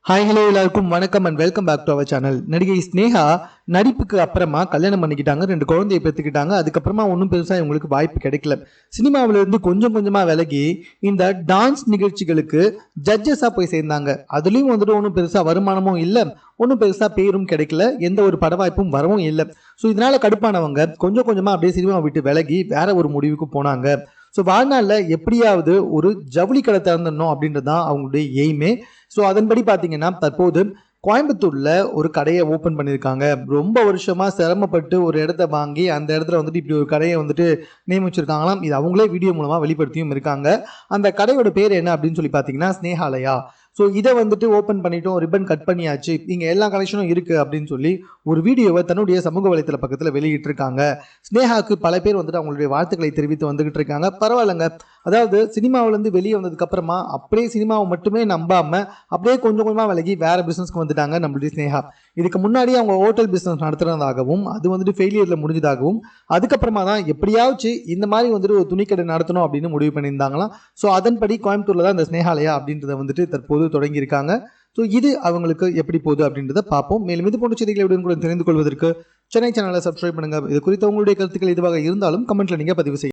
Hi hello எல்லாருக்கும் வணக்கம் and welcome back to our channel. நடிகை ஸ்னேகா நடிப்புக்கு அப்புறமா கல்யாணம் பண்ணிக்கிட்டாங்க, 2 குழந்தையை பெற்றுக்கிட்டாங்க. அதுக்கப்புறமா ஒன்றும் பெருசாக இவங்களுக்கு வாய்ப்பு கிடைக்கல. சினிமாவிலிருந்து கொஞ்சம் கொஞ்சமாக விலகி இந்த டான்ஸ் நிகழ்ச்சிகளுக்கு ஜட்ஜஸாக போய் சேர்ந்தாங்க. அதுலேயும் வந்துட்டு ஒன்றும் பெருசாக வருமானமும் இல்லை, ஒன்றும் பெருசாக பேரும் கிடைக்கல, எந்த ஒரு பட வாய்ப்பும் வரவும் இல்லை. ஸோ இதனால் கடுப்பானவங்க கொஞ்சம் கொஞ்சமாக அப்படியே சினிமா விட்டு விலகி வேற ஒரு முடிவுக்கு போனாங்க. ஸோ வாழ்நாளில் எப்படியாவது ஒரு ஜவுளி கடை திறந்துடணும் அப்படின்றது தான் அவங்களுடைய எய்மே. ஸோ அதன்படி பார்த்தீங்கன்னா தற்போது கோயம்புத்தூர்ல ஒரு கடையை ஓப்பன் பண்ணியிருக்காங்க. ரொம்ப வருஷமா சிரமப்பட்டு ஒரு இடத்த வாங்கி அந்த இடத்துல வந்துட்டு இப்படி ஒரு கடையை வந்துட்டு நியமிச்சிருக்காங்களாம். இது அவங்களே வீடியோ மூலமா வெளிப்படுத்தியும் இருக்காங்க. அந்த கடையோட பேர் என்ன அப்படின்னு சொல்லி பார்த்தீங்கன்னா ஸ்னேகாலயா. ஸோ இதை வந்துட்டு ஓப்பன் பண்ணிட்டோம், ரிப்பன் கட் பண்ணியாச்சு, இங்கே எல்லா கலெக்ஷனும் இருக்குது அப்படின்னு சொல்லி ஒரு வீடியோவை தன்னுடைய சமூக வலைத்தள பக்கத்தில் வெளியிட்டிருக்காங்க. ஸ்னேகாவுக்கு பல பேர் வந்துட்டு அவங்களுடைய வாழ்த்துக்களை தெரிவித்து வந்துகிட்டு இருக்காங்க. பரவாயில்லைங்க, அதாவது சினிமாவிலேருந்து வெளியே வந்ததுக்கப்புறமா அப்படியே சினிமாவை மட்டுமே நம்பாமல் அப்படியே கொஞ்சம் கொஞ்சமாக விலகி வேறு பிஸ்னஸ்க்கு வந்துட்டாங்க நம்மளுடைய ஸ்னேகா. இதுக்கு முன்னாடி அவங்க ஹோட்டல் பிஸ்னஸ் நடத்துறதாகவும் அது வந்துட்டு ஃபெயிலியரில் முடிஞ்சதாகவும் அதுக்கப்புறமா தான் எப்படியாச்சும் இந்த மாதிரி வந்துட்டு ஒரு துணிக்கடை நடத்தணும் அப்படின்னு முடிவு பண்ணியிருந்தாங்களாம். ஸோ அதன்படி கோயம்புத்தூரில் தான் இந்த ஸ்னேகாலயா அப்படின்றத வந்துட்டு தற்போது தொடங்கியிருக்காங்க. ஸோ இது அவங்களுக்கு எப்படி போகுது அப்படின்றத பார்ப்போம். மேலும் இது போன்ற செய்திகளை உடனுக்குடன் தெரிந்து கொள்வதற்கு சென்னை சேனலை சப்ஸ்கிரைப் பண்ணுங்க. இது குறித்த உங்களுடைய கருத்துக்கள் எதுவாக இருந்தாலும் கமெண்ட்ல நீங்க பதிவு செய்யுங்க.